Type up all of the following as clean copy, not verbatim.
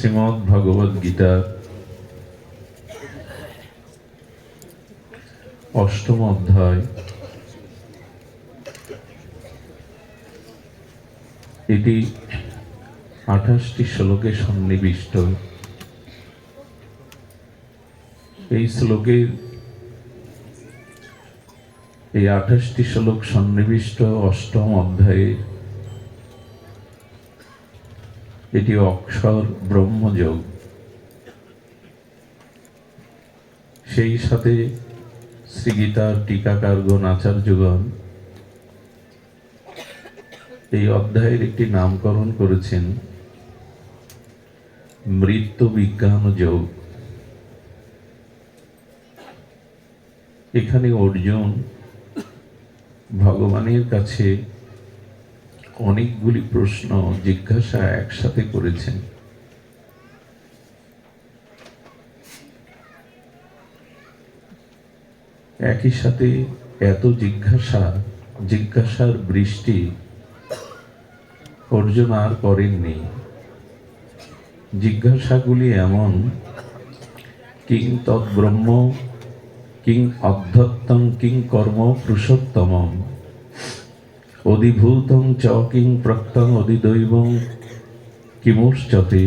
শ্রীমদ্ ভগবদ্ গীতা অষ্টম অধ্যায় এটি 28টি শ্লোকে সন্নিবিষ্ট। এই শ্লোকের এই 28টি শ্লোক সন্নিবিষ্ট অষ্টম অধ্যায়ে এটি অক্ষর ব্রহ্মযোগ। সেই সাথে শ্রীগীতার টিকাকারগণ আচার্যগণ এই অধ্যায়ের একটি নামকরণ করেছেন মৃত্যু বিজ্ঞান যোগ। এখানে অর্জুন ভগবানের কাছে অনেকগুলি প্রশ্ন জিজ্ঞাসা একসাথে করেছেন। একই সাথে এত জিজ্ঞাসার বৃষ্টি অর্জুন আর করেননি। জিজ্ঞাসাগুলি এমন, কিং তদ্ব্রহ্ম, কিং অধ্যত্তং, কিং কর্ম পুরুষোত্তমম, অধিভূতং চ কিং প্রক্তং, অধিদৈবং কিমুচ্যতে,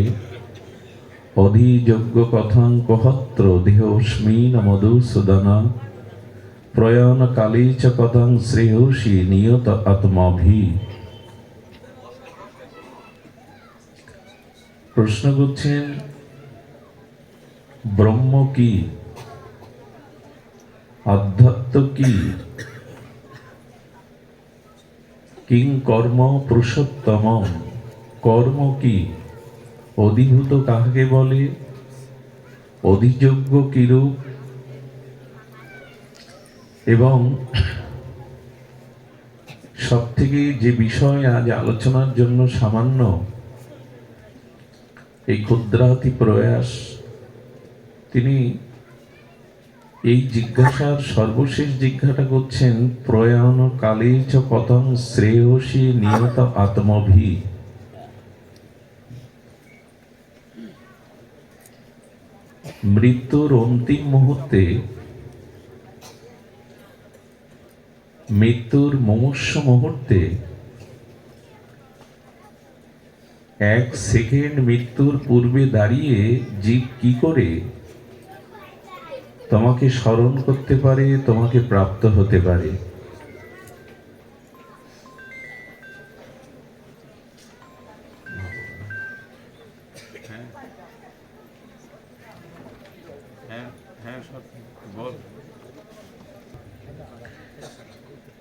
অধিযোগ্য কথং কহত্র দেহস্মিন মধুসূদন, প্রয়াণ কালে চ কথং শ্রেয়সী নিয়ত আত্মাভি। প্রশ্ন করছেন ব্রহ্ম কি, অধ্যাত্ম কি, কিং কর্ম পুরুষোত্তম, কর্ম কি, অধিভূত কাহাকে বলে, অধিযোগ্য কিরূপ, এবং সব থেকে যে বিষয় আজ আলোচনার জন্য সামান্য এই ক্ষুদ্রাতি প্রয়াস, তিনি এই জিজ্ঞাসার সর্বশেষ জিজ্ঞাসা করছেন প্রয়াণ কালে চ কথং শ্রেয়সী নিয়ত আত্মভি। মৃত্যুর অন্তিম মুহূর্তে, মৃত্যুর মুমূর্ষ মুহূর্তে, এক সেকেন্ড মৃত্যুর পূর্বে দাঁড়িয়ে জীব কি করে তোমাকে স্মরণ করতে পারে, তোমাকে প্রাপ্ত হতে পারে।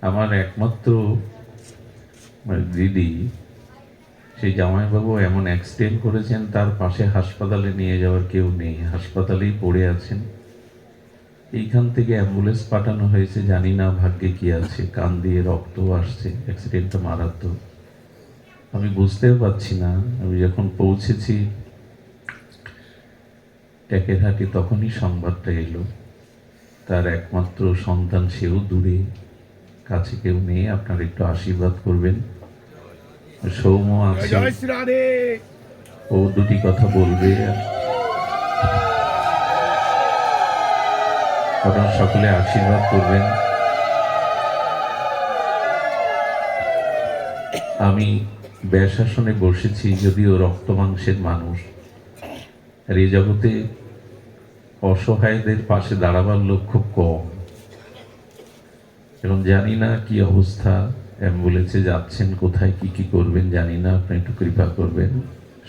আমার একমাত্র দিদি, সেই জামাইবাবু এমন অ্যাক্সিডেন্ট করেছেন, তার পাশে হাসপাতালে নিয়ে যাওয়ার কেউ নেই, হাসপাতালেই পড়ে আছেন। এইখান থেকে অ্যাম্বুলেন্স পাঠানো হয়েছে, জানি না ভাগ্যে কি আছে, কান দিয়ে রক্ত আসছে, অ্যাক্সিডেন্টটা মারাত্মক। আমি বুঝতেও পারছি না। আমি যখন পৌঁছেছি টেকেরহাটি, তখনই সংবাদটা এলো। তার একমাত্র সন্তান, সেও দূরে, কাছে কেউ নেই। আপনারা একটু আশীর্বাদ করবেন। সৌম্য আছে, ও দুটি কথা বলবে। আপনারা সকলে আশীর্বাদ করবেন। আমি ব্যাসাসনে বসেছি, যদিও রক্ত মাংসের মানুষ, আর এই জগতে অসহায়দের পাশে দাঁড়াবার লোক খুব কম। এবং জানি না কি অবস্থা, অ্যাম্বুলেন্সে যাচ্ছেন, কোথায় কি কি করবেন জানি না। আপনি একটু কৃপা করবেন।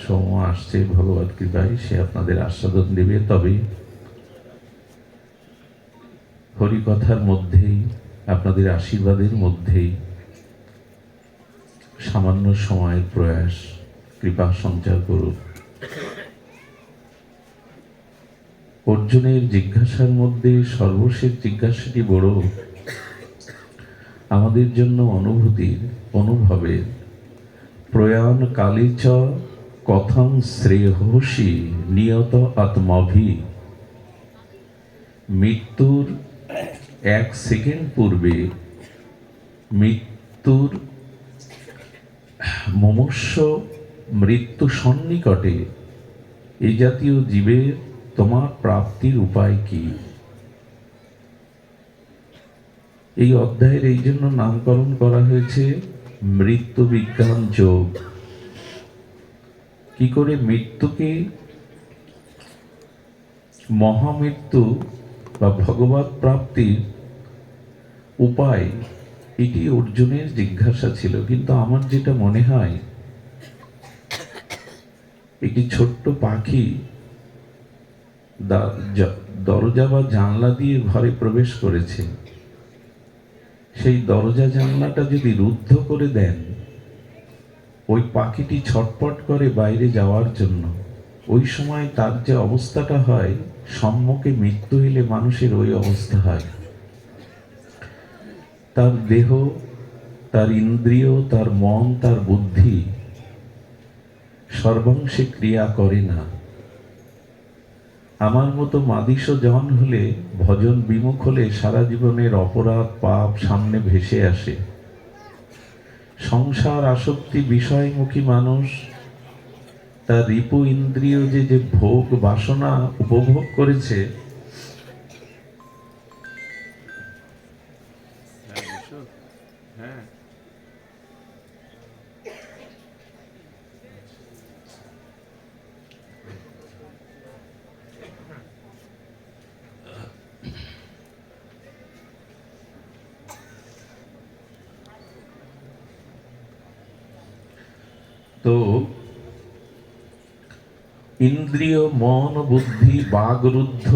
সৌম্য আসছে, ভগবত কৃপায় সে আপনাদের আস্বাদন দেবে। তবে হরিকথার মধ্যেই, আপনাদের আশীর্বাদের মধ্যেই সামান্য সময়ের প্রয়াস কৃপা সঞ্চার করুন। অর্জুনের জিজ্ঞাসার মধ্যে সর্বশেষ জিজ্ঞাসাটি বড় আমাদের জন্য অনুভবের। প্রয়াণ কালে চ কথং শ্রেয়সী নিয়ত আত্মাভি। মৃত্যুর এক সেকেন্ড পূর্বে, মৃত্যুর মুমূর্ষ মৃত্যু সন্নিকটে এই জাতীয় জীবের তোমার প্রাপ্তির উপায় কি? এই অধ্যায়ের এই জন্য নামকরণ করা হয়েছে মৃত্যু বিজ্ঞান যোগ। কি করে মৃত্যুকে মহামৃত্যু বা ভগবৎ প্রাপ্তির উপায়, এটি অর্জুনের জিজ্ঞাসা ছিল। কিন্তু আমার যেটা মনে হয়, একটি ছোট্ট পাখি দরজা বা জানলা দিয়ে ঘরে প্রবেশ করেছে, সেই দরজা জানলাটা যদি রুদ্ধ করে দেন, ওই পাখিটি ছটপট করে বাইরে যাওয়ার জন্য। ওই সময় তার যে অবস্থাটা হয়, সম্মুখে মৃত্যু এলে মানুষের ওই অবস্থা হয়। তার দেহ, তার ইন্দ্রিয়, তার মন, তার বুদ্ধি সর্বাংশে ক্রিয়া করে না। আমার মতো মাদিস জন হলে, ভজন বিমুখ হলে সারা জীবনের অপরাধ পাপ সামনে ভেসে আসে। সংসার আসক্তি বিষয়মুখী মানুষ তার রিপু ইন্দ্রিয় যে ভোগ বাসনা উপভোগ করেছে, তো ইন্দ্রিয় মন বুদ্ধি বাগরুদ্ধ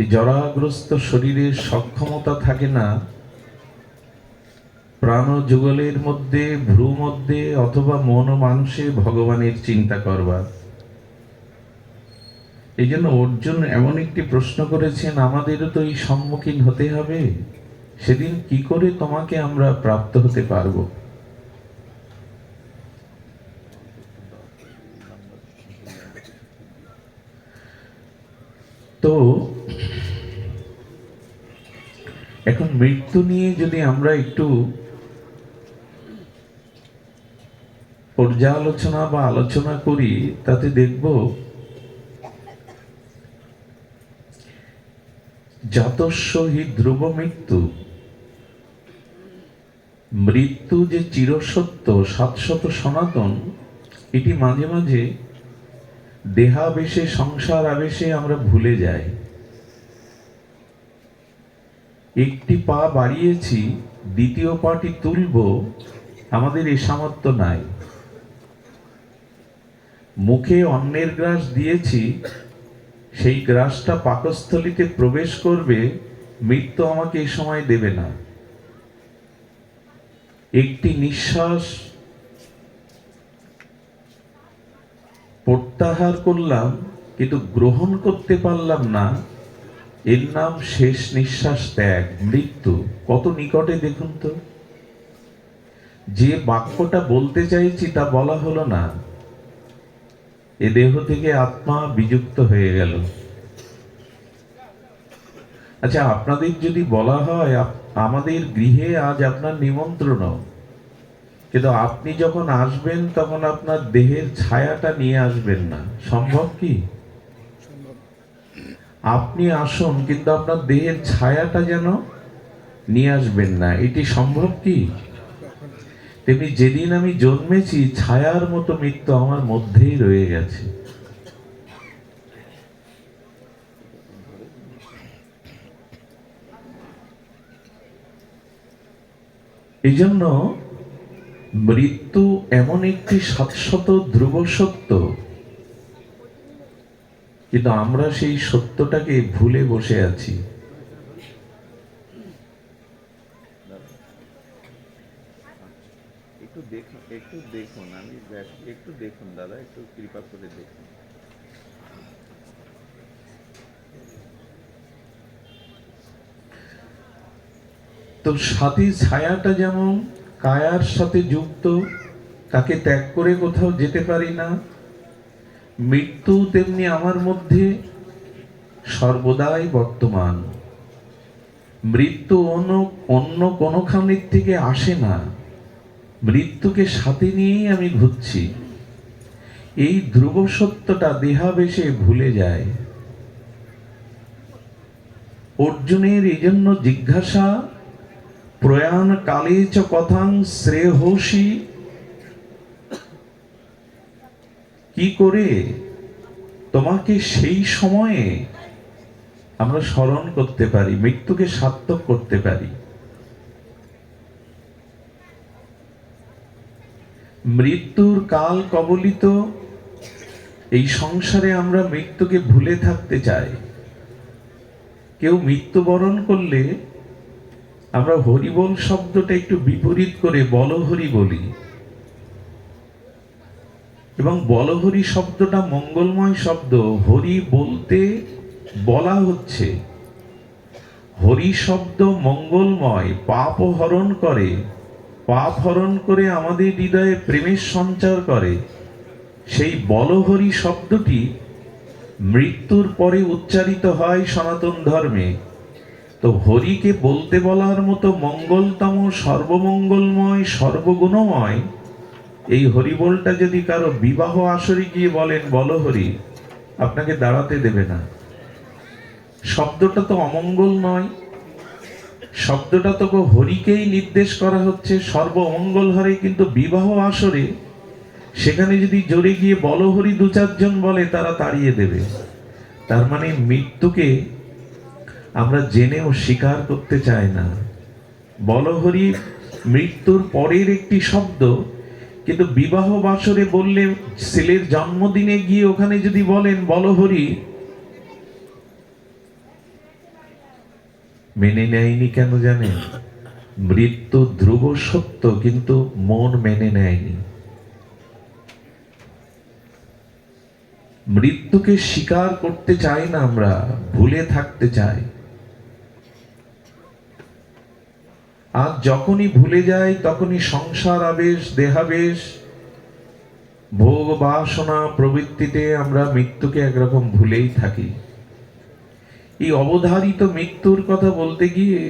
এই জরাগ্রস্ত শরীরের সক্ষমতা থাকে না প্রাণ যুগলের মধ্যে, ভ্রু মধ্যে অথবা মন ও মানুষে ভগবানের চিন্তা করবার। এই জন্য অর্জুন এমন একটি প্রশ্ন করেছেন, আমাদেরও তো এই সম্মুখীন হতে হবে। সেদিন কি করে তোমাকে আমরা প্রাপ্ত হতে পারবো? তো এখন মৃত্যু নিয়ে যদি আমরা একটু পর্যালোচনা বা আলোচনা করি, তাতে দেখব জাতস্য হি ধ্রুব মৃত্যু। মৃত্যু যে চিরসত্য, শাশ্বত, সনাতন, এটি মাঝে মাঝে দেহাবেশে, সংসার আবেশে আমরা ভুলে যাই। একটি পা বাড়িয়েছি, দ্বিতীয় পাটি তুলব, আমাদের এ সামর্থ্য নাই। মুখে অন্নের গ্রাস দিয়েছি, সেই গ্রাসটা পাকস্থলিতে প্রবেশ করবে, মৃত্যু আমাকে এ সময় দেবে না। একটি নিঃশ্বাস প্রত্যাহার করলাম, কিন্তু গ্রহণ করতে পারলাম না, এর নাম শেষ নিঃশ্বাস ত্যাগ, মৃত্যু। কত নিকটে দেখুন তো। যে বাক্যটা বলতে চাইছি তা বলা হলো না, এ দেহ থেকে আত্মা বিযুক্ত হয়ে গেল। আচ্ছা, আপনাদের যদি বলা হয় আমাদের গৃহে আজ আপনার নিমন্ত্রণ, কিন্তু আপনি যখন আসবেন তখন আপনার দেহের ছায়াটা নিয়ে আসবেন না, সম্ভব কি? আপনি আসুন, কিন্তু আপনার দেহের ছায়াটা যেন নিয়ে আসবেন না, এটি সম্ভব কি? তেমনি যেদিন আমি জন্মেছি, ছায়ার মতো মৃত্যু আমার মধ্যেই রয়ে গেছে। এই জন্য মৃত্যু এমন একটি শাশ্বত ধ্রুব সত্য, কিন্তু আমরা সেই সত্যটাকে ভুলে বসে আছি। একটু দেখুন, আমি একটু দেখুন দাদা, একটু কৃপা করে দেখুন। তো সাথী ছায়াটা যেমন কায়ার সাথে যুক্ত, তাকে ত্যাগ করে কোথাও যেতে পারি না, মৃত্যু তেমনি আমার মধ্যে সর্বদাই বর্তমান। মৃত্যু অন্য কোনোখানির থেকে আসে না, মৃত্যুকে সাথে নিয়েই আমি ঘুরছি। এই ধ্রুব সত্যটা দেহাবেশে ভুলে যায়। অর্জুনের এই জন্য জিজ্ঞাসা, প্রয়াণ কালে চ কথাং শ্রেয়সী, কি করে তোমাকে সেই সময়ে আমরা স্মরণ করতে পারি, মৃত্যুকে সার্থক করতে পারি। মৃত্যুর কাল কবলিত এই সংসারে আমরা মৃত্যুকে ভুলে থাকতে চাই। কেউ মৃত্যুবরণ করলে আমরা হরিবোল শব্দটা একটু বিপরীত করে বলহরি বলি, এবং বলহরি শব্দটা মঙ্গলময় শব্দ। হরি বলতে বলা হচ্ছে, হরি শব্দ মঙ্গলময়, পাপ হরণ করে, পাপ হরণ করে আমাদের হৃদয়ে প্রেমের সঞ্চার করে। সেই বলহরি শব্দটি মৃত্যুর পরে উচ্চারিত হয় সনাতন ধর্মে। তো হরিকে বলতে বলার মতো মঙ্গলতম, সর্বমঙ্গলময়, সর্বগুণময় এই হরিবোলটা যদি কারো বিবাহ আসরে গিয়ে বলেন বলহরি, আপনাকে দাঁড়াতে দেবে না। শব্দটা তো অমঙ্গল নয়, শব্দটা তো হরিকেই নির্দেশ করা হচ্ছে, সর্বমঙ্গল হরে। কিন্তু বিবাহ আসরে সেখানে যদি জোরে গিয়ে বলহরি দু চারজন বলে, তারা তাড়িয়ে দেবে। তার মানে মৃত্যুকে আমরা জেনেও স্বীকার করতে চাই না। বলহরি মৃত্যুর পরের একটি শব্দ, কিন্তু বিবাহ বাসরে বললে, ছেলের জন্মদিনে গিয়ে ওখানে যদি বলেন বলহরি, মেনে নেয়নি। কেন জানেন? মৃত্যু ধ্রুব সত্য, কিন্তু মন মেনে নেয়নি। মৃত্যুকে স্বীকার করতে চাই না, আমরা ভুলে থাকতে চাই। আর যখনই ভুলে যাই, তখনই সংসার আবেশ, দেহাবেশ, ভোগ বাসনা প্রবৃত্তিতে আমরা মৃত্যুকে একরকম ভুলেই থাকি। এই অবধারিত মৃত্যুর কথা বলতে গিয়ে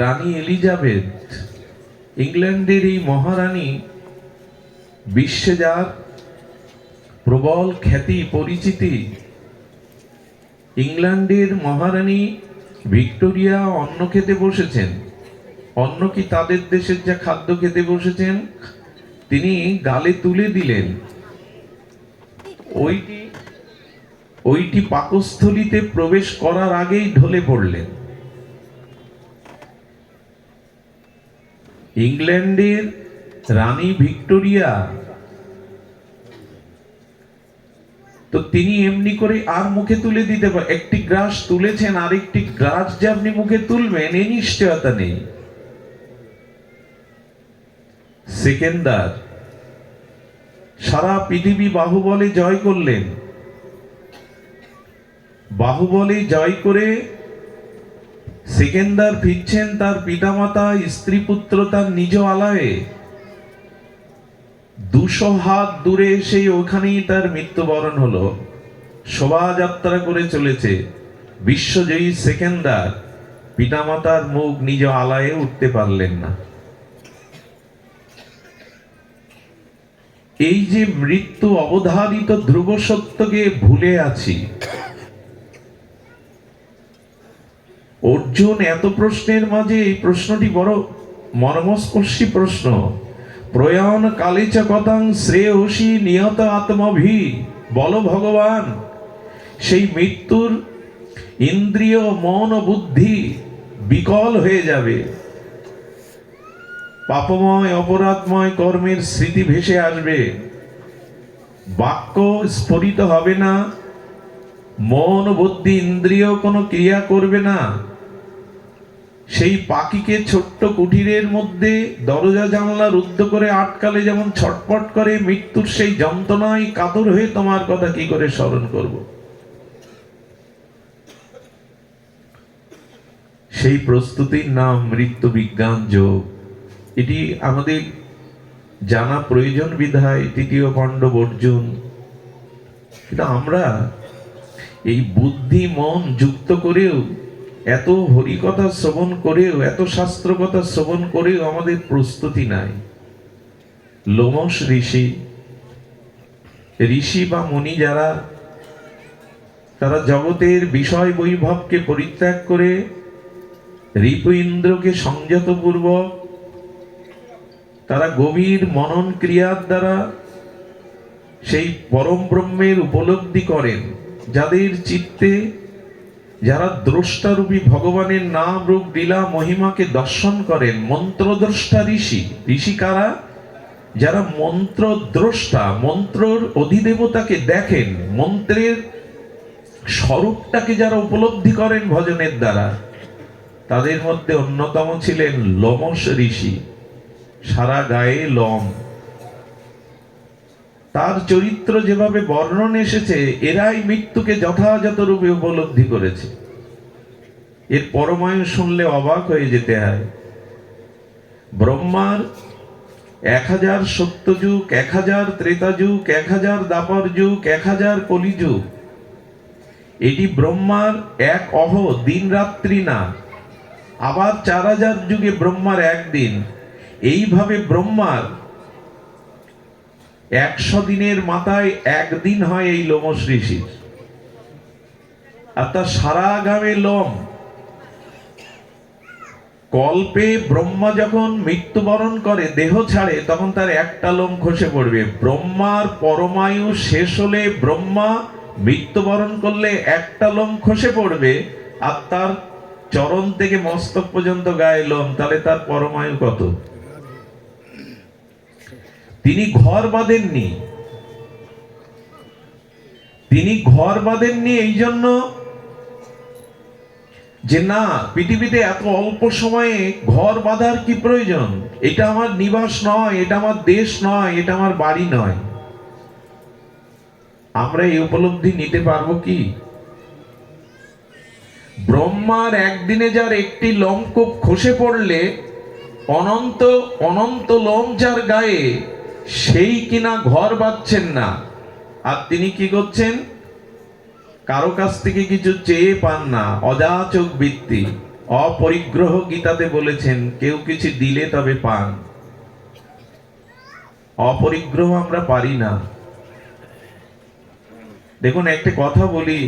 রানী এলিজাবেথ, ইংল্যান্ডের এই মহারানী, বিশ্বে যার প্রবল খ্যাতি পরিচিতি, ইংল্যান্ডের মহারানী ভিক্টোরিয়া অন্ন খেতে বসেছেন। অন্ন কি তাদের দেশের যা খাদ্য খেতে বসেছেন, তিনি গালে তুলে দিলেন। ওইটি পাকস্থলীতে প্রবেশ করার আগেই ঢলে পড়লেন। ইংল্যান্ডের রানী ভিক্টোরিয়া, তো তিনি এমনি করে আর মুখে তুলে দিতে পারেন। একটি গ্রাস তুলেছেন, আরেকটি গ্রাস যে আপনি মুখে তুলবেন, এই নিশ্চয়তা নেই। সেকেন্দার সারা পৃথিবী বাহুবলে জয় করলেন। বাহুবলে জয় করে সেকেন্দার ফিরছেন তার পিতামাতা, স্ত্রী পুত্র, তার নিজ আলয়ে। 200 হাত দূরে এসে ওখানেই তার মৃত্যুবরণ হলো। শোভাযাত্রা করে চলেছে বিশ্বজয়ী সেকেন্দার, পিতামাতার মুখ নিজ আলয়ে উঠতে পারলেন না। এই যে মৃত্যু অবধারিত ধ্রুব সত্যকে ভুলে আছি। অর্জুন এত প্রশ্নের মাঝে এই প্রশ্নটি বড় মর্মস্পর্শী প্রশ্ন। প্রয়াণ কালে চ কথাং শ্রেয়সী নিহত আত্মভি, বলো ভগবান, সেই মৃত্যুর ইন্দ্রিয়, মন ও বুদ্ধি বিকল হয়ে যাবে। পাপময় অপরাধময় কর্মের স্মৃতি ভেসে আসবে, বাক্য স্ফুরিত হবে না, মন বুদ্ধি ইন্দ্রিয় কোনো ক্রিয়া করবে না। সেই পাখিকে ছোট্ট কুঠিরের মধ্যে দরজা জানলা রুদ্ধ করে আটকালে যেমন ছটপট করে, মৃত্যুর সেই যন্ত্রণায় কাতর হয়ে তোমার কথা কি করে স্মরণ করব। সেই প্রস্তুতির নাম মৃত্যু বিজ্ঞান যোগ। এটি আমাদের জানা প্রয়োজন বিধায় তৃতীয় পাণ্ডব অর্জুন। কিন্তু আমরা এই বুদ্ধি মন যুক্ত করেও, এত হরিকথা শ্রবণ করেও, এত শাস্ত্র কথা শ্রবণ করেও আমাদের প্রস্তুতি নাই। লোমশ ঋষি ঋষি বা মুনি যারা, তারা জগতের বিষয় বৈভবকে পরিত্যাগ করে রিপু ইন্দ্রকে সংযতপূর্বক তারা গভীর মনন ক্রিয়ার দ্বারা সেই পরম ব্রহ্মের উপলব্ধি করেন। যাদের চিত্তে, যারা দ্রষ্টারূপী ভগবানের নাম রূপ লীলা মহিমাকে দর্শন করেন, মন্ত্রদ্রষ্টা ঋষি। ঋষি কারা? যারা মন্ত্র দ্রষ্টা, মন্ত্রর অধিদেবতাকে দেখেন, মন্ত্রের স্বরূপটাকে যারা উপলব্ধি করেন ভজনের দ্বারা, তাদের মধ্যে অন্যতম ছিলেন লোমশ ঋষি। সারা গায়ে লোম। তার চরিত্র যেভাবে বর্ণন এসেছে, এরাই মৃত্যুকে যথাযথ রূপে উপলব্ধি করেছে। এর পরমায়ু শুনলে অবাক হয়ে যেতে হয়। ব্রহ্মার 1000 সত্যযুগ, 1000 ত্রেতাযুগ, 1000 দ্বাপর যুগ, 1000 কলিযুগ। এটি ব্রহ্মার এক অহ, দিন রাত্রি না। আবার 4000 যুগে ব্রহ্মার একদিন। এইভাবে ব্রহ্মার 100 দিনের মাথায় একদিন হয় এই লোমশ ঋষির। আর তার সারা গায়ে লোম। কল্পে ব্রহ্মা যখন মৃত্যুবরণ করে, দেহ ছাড়ে, তখন তার একটা লোম খসে পড়বে। ব্রহ্মার পরমায়ু শেষ হলে, ব্রহ্মা মৃত্যুবরণ করলে একটা লোম খসে পড়বে। আর তার চরণ থেকে মস্তক পর্যন্ত গায়ে লোম, তাহলে তার পরমায়ু কত? তিনি ঘর বাঁধেননি। তিনি ঘর বাঁধেননি এই জন্য যে না, পৃথিবীতে এত অল্প সময়ে ঘর বাঁধার কি প্রয়োজন? এটা আমার নিবাস নয়, এটা আমার দেশ নয়, এটা আমার বাড়ি নয়। আমরা এই উপলব্ধি নিতে পারবো কি? ব্রহ্মার একদিনে যার একটি লোমকূপ খসে পড়লে, অনন্ত অনন্ত লোম যার গায়ে, সেই কিনা ঘর বাঁধছেন না। আর তিনি কি করছেন? কারো কাছ থেকে কিছু চেয়ে পান না, অযাচক বৃত্তি, অপরিগ্রহ। গীতাতে বলেছেন, কেউ কিছু দিলে তবে পান। অপরিগ্রহ আমরা পারি না। দেখুন, একটা কথা বলি,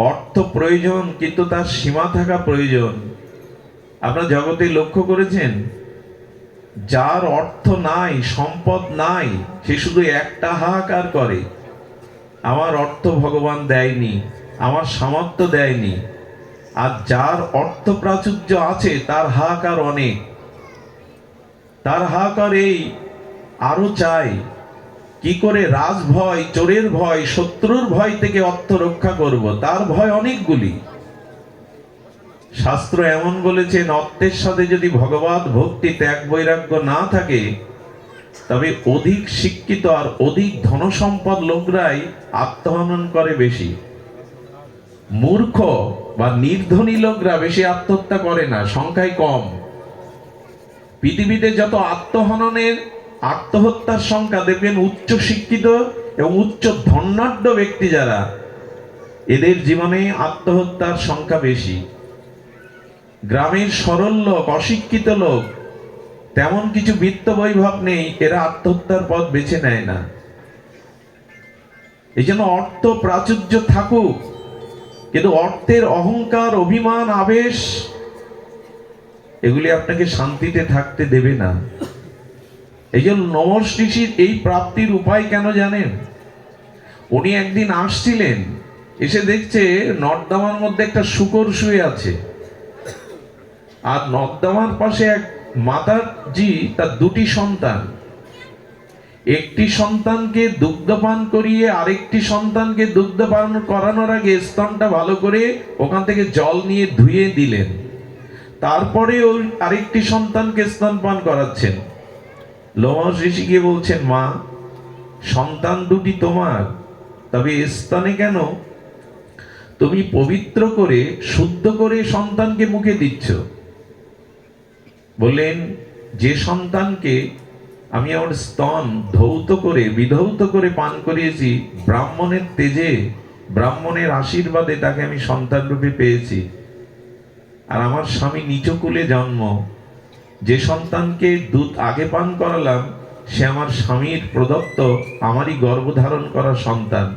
অর্থ প্রয়োজন, কিন্তু তার সীমা থাকা প্রয়োজন। আপনারা জগতে লক্ষ্য করেছেন, যার অর্থ নাই, সম্পদ নাই, সে শুধু একটা হাহাকার করে, আমার অর্থ ভগবান দেয়নি, আমার সামর্থ্য দেয়নি। আর যার অর্থ প্রাচুর্য আছে, তার হাহাকার অনেক। তার হাহাকার এই, আরো চাই। কি করে রাজ ভয়, চোরের ভয়, শত্রুর ভয় থেকে অর্থ রক্ষা করব, তার ভয় অনেকগুলি। শাস্ত্র এমন বলেছেন, অর্থের সাথে যদি ভগবত ভক্তি, ত্যাগ, বৈরাগ্য না থাকে, তবে অধিক শিক্ষিত আর অধিক ধনসম্পদ লোকরাই আত্মহনন করে বেশি। মূর্খ বা নির্ধনী লোকরা বেশি আত্মহত্যা করে না, সংখ্যায় কম। পৃথিবীতে যত আত্মহত্যার সংখ্যা দেখবেন, উচ্চ শিক্ষিত এবং উচ্চ ধনাঢ্য ব্যক্তি যারা, এদের জীবনে আত্মহত্যার সংখ্যা বেশি। গ্রামের সরল লোক, অশিক্ষিত লোক, তেমন কিছু বিত্ত বৈভব নেই, এরা আত্মহত্যার পথ বেছে নেয় না। এই জন্য অর্থ প্রাচুর্য থাকুক, কিন্তু অর্থের অহংকার, অভিমান, আবেশ, এগুলি আপনাকে শান্তিতে থাকতে দেবে না। এই জন্য লোমশ ঋষির এই প্রাপ্তির উপায় কেন জানেন? উনি একদিন আসছিলেন, এসে দেখছে নর্দমার মধ্যে একটা শূকর শুয়ে আছে। আর নর্দমার পাশে এক মাতাজি, তার 2টি সন্তান। একটি সন্তানকে দুগ্ধপান করিয়ে আরেকটি সন্তানকে দুগ্ধপান করানোর আগে স্তনটা ভালো করে ওখান থেকে জল নিয়ে ধুয়ে দিলেন। তারপরে ওই আরেকটি সন্তানকে স্তনপান করাচ্ছেন। লোমশ ঋষিকে বলছেন, মা, সন্তান 2টি তোমার, তবে স্তনে কেন? তুমি পবিত্র করে, শুদ্ধ করে সন্তানকে মুখে দিচ্ছ। বললেন, যে সন্তানকে আমি আমার স্তন ধৌত করে, বিধৌত করে পান করিয়েছি, ব্রাহ্মণের তেজে, ব্রাহ্মণের আশীর্বাদে তাকে আমি সন্তান রূপে পেয়েছি। আর আমার স্বামী নিচকুলে জন্ম, যে সন্তানকে দুধ আগে পান করালাম, সে আমার স্বামীর প্রদত্ত, আমারই গর্ভধারণ করা সন্তান।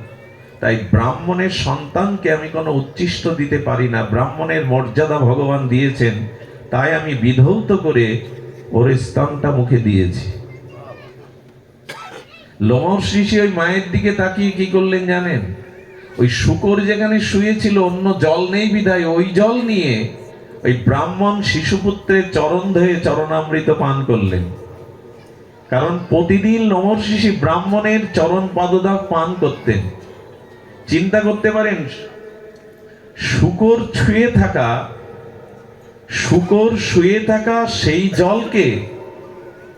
তাই ব্রাহ্মণের সন্তানকে আমি কোনো উচ্ছিষ্ট দিতে পারি না। ব্রাহ্মণের মর্যাদা ভগবান দিয়েছেন, তাই আমি বিধৌত করে ওর স্তনটা মুখে দিয়েছি। লোমহর্ষি ওই মায়ের দিকে তাকিয়ে কি করলেন জানেন? ওই শূকর যেখানে শুয়েছিল, অন্য জল নেই বিধায় ওই জল নিয়ে ওই ব্রাহ্মণ শিশুপুত্রের চরণ ধুয়ে চরণামৃত পান করলেন। কারণ প্রতিদিন লোমহর্ষি ব্রাহ্মণের চরণ পাদদাগ পান করতেন। চিন্তা করতে পারেন, শূকর শুয়ে থাকা সেই জলকে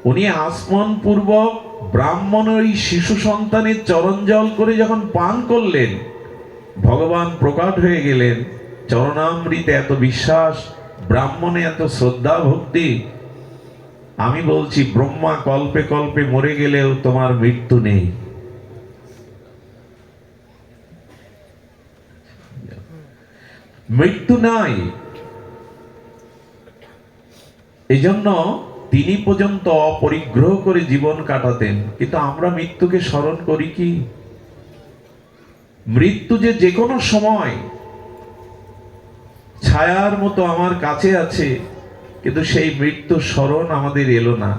উনি আসমন পূর্বক ব্রাহ্মণ ওই শিশু সন্তানের চরণ জল করে যখন পান করলেন, ভগবান প্রকট হয়ে গেলেন। চরণামৃতে এত বিশ্বাস, ব্রাহ্মণে এত শ্রদ্ধা ভক্তি। আমি বলছি, ব্রহ্মা কল্পে কল্পে মরে গেলেও তোমার মৃত্যু নেই। মৃত্যু নাই। এই জন্য তিনি পর্যন্ত অপরিগ্রহ করে জীবন কাটাতেন। কিন্তু আমরা মৃত্যুকে স্মরণ করি কি? মৃত্যু যে কোনো সময় ছায়ার মতো আমার কাছে আছে, কিন্তু সেই মৃত্যু স্মরণ আমাদের এলো না।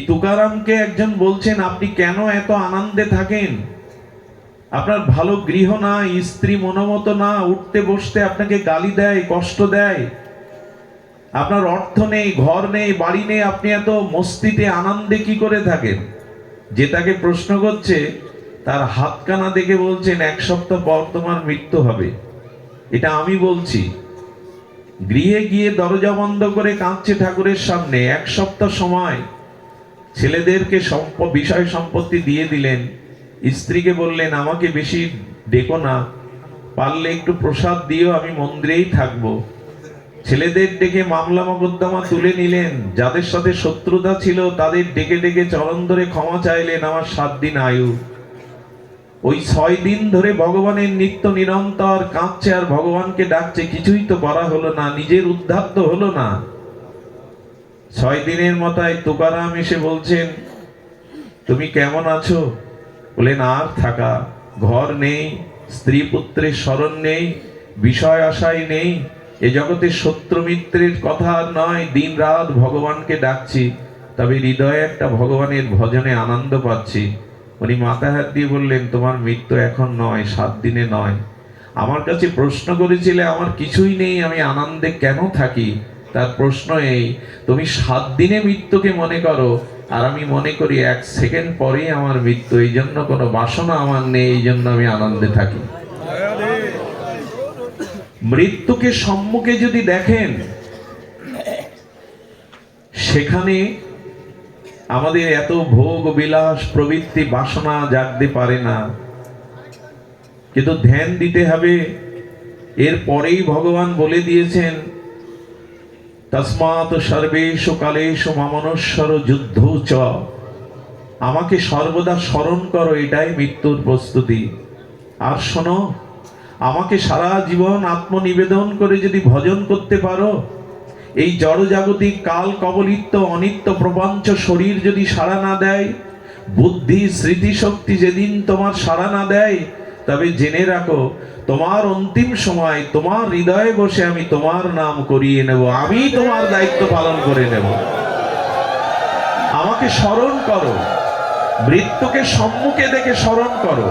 তুকারামকে একজন বলছেন, আপনি কেন এত আনন্দে থাকেন? আপনার ভালো গৃহ না, স্ত্রী মনোমত না, উঠতে বসতে আপনাকে গালি দেয়, কষ্ট দেয়। আপনার অর্থ নেই, ঘর নেই, বাড়ি নেই, আপনি এত মস্তিতে আনন্দে কি করে থাকেন? যে তাকে প্রশ্ন করছে, তার হাতখানা দেখে বলছেন, 1 সপ্তাহ পর তোমার মৃত্যু হবে। এটা আমি বলছি। গৃহে গিয়ে দরজা বন্ধ করে কাঁদছে ঠাকুরের সামনে। 1 সপ্তাহ সময় ছেলেদেরকে বিষয় সম্পত্তি দিয়ে দিলেন। স্ত্রীকে বললেন, আমাকে বেশি ডেকো না, পারলে একটু প্রসাদ দিও, আমি মন্দিরেই থাকবো। ছেলেদের ডেকে মামলা মোকদ্দমা তুলে নিলেন। যাদের সাথে শত্রুতা ছিল তাদের ডেকে ডেকে চরণ ধরে ক্ষমা চাইলেন, আমার 7 দিন আয়ু। ওই 6 দিন ধরে ভগবানের নিত্য নিরন্তর কাঁদছে আর ভগবানকে ডাকছে, কিছুই তো করা হলো না, নিজের উদ্ধার তো হলো না। 6 দিনের মাথায় তুকারাম এসে বলছেন, তুমি কেমন আছো? বলেন, আর থাকা, ঘর নেই, স্ত্রী পুত্রের স্মরণ নেই, বিষয় আশাই নেই, এ জগতে শত্রু মিত্রের কথা আর নয়, দিন রাত ভগবানকে ডাকছি, তবে হৃদয়ে একটা ভগবানের ভজনে আনন্দ পাচ্ছি। উনি মাথা হাত দিয়ে বললেন, তোমার মৃত্যু এখন নয়, 7 দিনে নয়। আমার কাছে প্রশ্ন করেছিলে, আমার কিছুই নেই, আমি আনন্দে কেন থাকি? তার প্রশ্ন এই, তুমি 7 দিনে মৃত্যুকে মনে করো, আর আমি মনে করি 1 সেকেন্ড পরেই আমার মৃত্যু। এই জন্য কোনো বাসনা আমার নেই, এই জন্য আমি আনন্দে থাকি। মৃত্যুকে সম্মুখে যদি দেখেন, সেখানে আমাদের এত ভোগ বিলাস প্রবৃত্তি বাসনা জাগতে পারে না। কিন্তু ধ্যান দিতে হবে। এর পরেই ভগবান বলে দিয়েছেন, তস্মাৎ সর্বেষু কালেষু মমনুষ্বর যুদ্ধ চ। আমাকে সর্বদা স্মরণ করো, এটাই মৃত্যুর প্রস্তুতি। আর শোনো, আমাকে সারা জীবন আত্মনিবেদন করে যদি ভজন করতে পারো, এই জড়জাগতিক কাল কবলিত অনিত্য প্রপঞ্চ শরীর যদি সাড়া না দেয়, বুদ্ধি স্মৃতি শক্তি যেদিন তোমার সাড়া না দেয়, তবে জেনে রাখো, তোমার অন্তিম সময় তোমার হৃদয়ে বসে আমি তোমার নাম করিয়ে নেব, আমি তোমার দায়িত্ব পালন করে নেব। আমাকে স্মরণ করো, মৃত্যুকে সম্মুখে দেখে স্মরণ করো।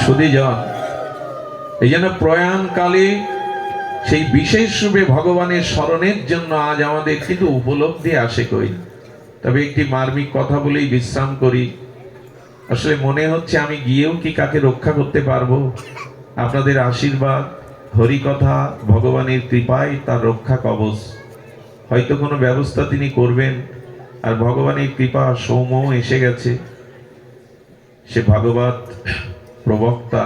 সুধীজন, এই জন্য প্রয়াণকালে সেই বিশেষ রূপে ভগবানের স্মরণের জন্য আজ আমাদের কিন্তু উপলব্ধি আসে কই। তবে একটি মার্মিক কথা বলেই বিশ্রাম করি। আসলে মনে হচ্ছে আমি গিয়েও কি কাকে রক্ষা করতে পারবো? আপনাদের আশীর্বাদ, হরিকথা, ভগবানের কৃপায় তার রক্ষা কবচ। হয়তো কোনো ব্যবস্থা তিনি করবেন, আর ভগবানের কৃপা সৌম্য এসে গেছে। সে ভাগবত প্রবক্তা,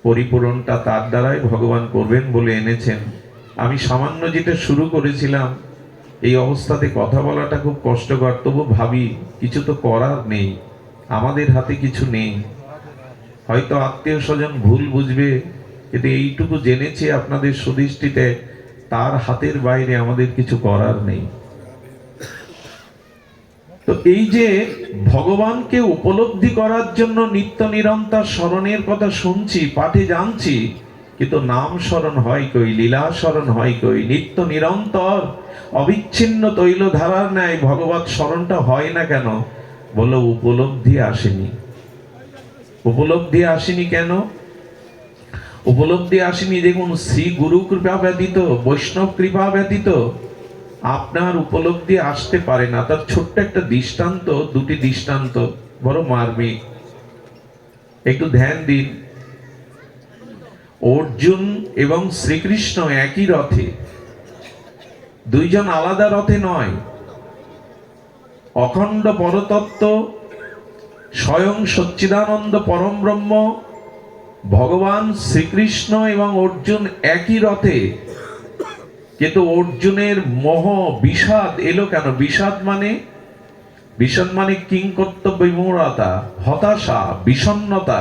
পরিপূরণটা তার দ্বারাই ভগবান করবেন বলে এনেছেন। আমি সামান্য যেটা শুরু করেছিলাম, এই অবস্থাতে কথা বলাটা খুব কষ্টকর, তবু ভাবি কিছু তো করার নেই, আমাদের হাতে কিছু নেই। হয়তো আত্মীয় স্বজন ভুল বুঝবে, কিন্তু এইটুকু জেনেছি আপনাদের সুদৃষ্টিতে তার হাতের বাইরে আমাদের কিছু করার নেই। তো এই যে ভগবানকে উপলব্ধি করার জন্য নিত্য নিরন্তর স্মরণের কথা শুনছি, পাঠে জানছি, কিন্তু নাম স্মরণ হয় কই, লীলা স্মরণ হয় কই, নিত্য নিরন্তর অবিচ্ছিন্ন তৈলধারার ন্যায় ভগবত স্মরণটা হয় না কেন? বললো উপলব্ধি আসেনি। উপলব্ধি আসেনি কেন? উপলব্ধি আসেনি দেখুন, শ্রী গুরু কৃপা ব্যতীত, বৈষ্ণব কৃপা ব্যতীত আপনার উপলব্ধি আসতে পারে না। তার ছোট্ট একটা দৃষ্টান্ত, দুটি দৃষ্টান্ত বড় মার্মিক, একটু ধ্যান দিন। অর্জুন এবং শ্রীকৃষ্ণ একই রথে, দুইজন আলাদা রথে নয়। অখণ্ড পরতত্ত্ব স্বয়ং সচ্চিদানন্দ পরম ব্রহ্ম ভগবান শ্রীকৃষ্ণ এবং অর্জুন একই রথে, কিন্তু অর্জুনের মোহ বিষাদ এলো কেন? বিষাদ মানে কিংকর্তব্য বিমূঢ়তা, হতাশা, বিষণ্ণতা,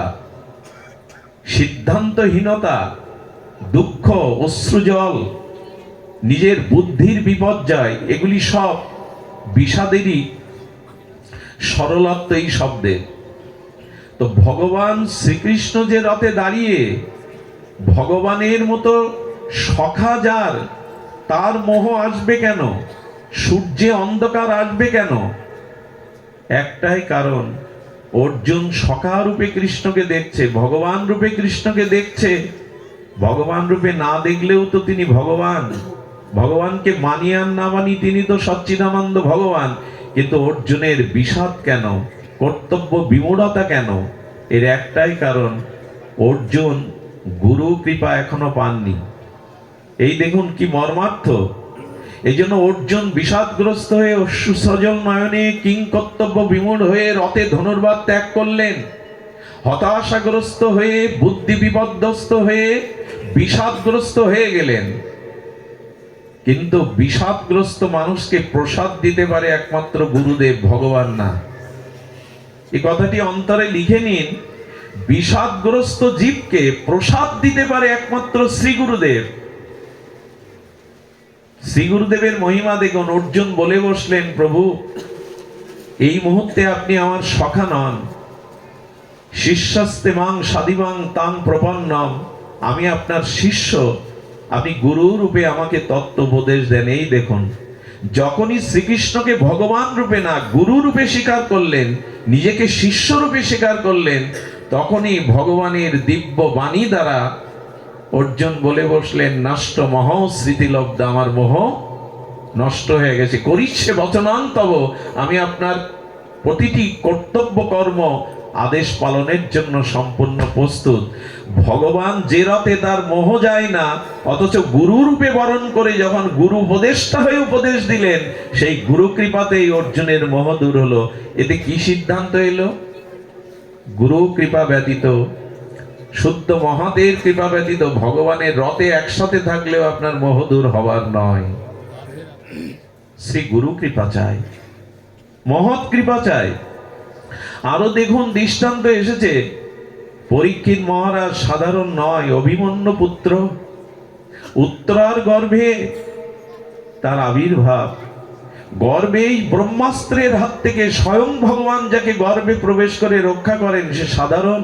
সিদ্ধান্তহীনতা, দুঃখ, অশ্রুজল, নিজের বুদ্ধির বিপর্যয়, এগুলি সব বিষাদেরই সরলত্ব এই শব্দের। তো ভগবান শ্রীকৃষ্ণ যে রথে দাঁড়িয়ে, ভগবানের মতো সখা যার, তার মোহ আসবে কেন? সূর্যে অন্ধকার আসবে কেন? একটাই কারণ, অর্জুন সখা রূপে কৃষ্ণকে দেখছে, ভগবান রূপে কৃষ্ণকে দেখছে। ভগবান রূপে না দেখলেও তো তিনি ভগবান। ভগবানকে মানি আর না মানি তিনি তো সচ্চিদানন্দ ভগবান। কিন্তু অর্জুনের বিষাদ কেন? কর্তব্য বিমূঢ়তা কেন? এর একটাই কারণ, অর্জুন গুরু কৃপা এখনো পাননি। এই দেখুন কি মর্মার্থ। এই জন্য অর্জুন বিষাদগ্রস্ত হয়ে অশ্রুসজল নয়নে কিংকর্তব্য বিমূঢ় হয়ে রথে ধনুর্বাদ ত্যাগ করলেন। হতাশাগ্রস্ত হয়ে, বুদ্ধি বিপর্যস্ত হয়ে, বিষাদগ্রস্ত হয়ে গেলেন। কিন্তু বিষাদগ্রস্ত মানুষকে প্রসাদ দিতে পারে একমাত্র গুরুদেব, ভগবান না। এই কথাটি অন্তরে লিখে নিন। বিষাদগ্রস্ত জীবকে প্রসাদ দিতে পারে একমাত্র শ্রী গুরুদেব। শ্রী গুরুদেবের মহিমা দেখুন। অর্জুন বলে বসলেন, প্রভু এই মুহূর্তে আপনি আমার সখা নন। শিষ্যস্তে মাং সাদিমাং তাং প্রপন্নম, আমি আপনার শিষ্য, আপনি গুরু রূপে আমাকে তত্ত্ব উপদেশ দেন। এই দেখুন, যখনই শ্রীকৃষ্ণকে ভগবান রূপে না গুরু রূপে স্বীকার করলেন, নিজেকে শিষ্য রূপে স্বীকার করলেন, তখনই ভগবানের দিব্য বাণী দ্বারা অর্জুন বলে বসলেন, নষ্ট মোহ স্মৃতিলব্ধ, আমার মোহ নষ্ট হয়ে গেছে। করিষ্যে বচনান্তব, আমি আপনার প্রতিটি কর্তব্য কর্ম আদেশ পালনের জন্য সম্পূর্ণ প্রস্তুত। ভগবান যে রথে তার মোহ যায় না, অথচ গুরু রূপে বরণ করে যখন গুরু উপদেষ্টা হয়ে উপদেশ দিলেন, সেই গুরু কৃপাতেই অর্জুনের মোহ দূর হলো। এতে কি সিদ্ধান্ত এলো? গুরু কৃপা ব্যতীত, শুদ্ধ মহাদেব কৃপা ব্যতীত ভগবানের রথে একসাথে থাকলেও আপনার মোহ দূর হবার নয়। শ্রী গুরু কৃপা চাই, মহৎ কৃপা চাই। আরো দেখুন দৃষ্টান্ত এসেছে। পরীক্ষিত মহারাজ সাধারণ নয়, অভিমন্যু পুত্র। উত্তরার গর্ভে তার আবির্ভাব, গর্ভেই ব্রহ্মাস্ত্রের হাত থেকে স্বয়ং ভগবান যাকে গর্ভে প্রবেশ করে রক্ষা করেন, সে সাধারণ?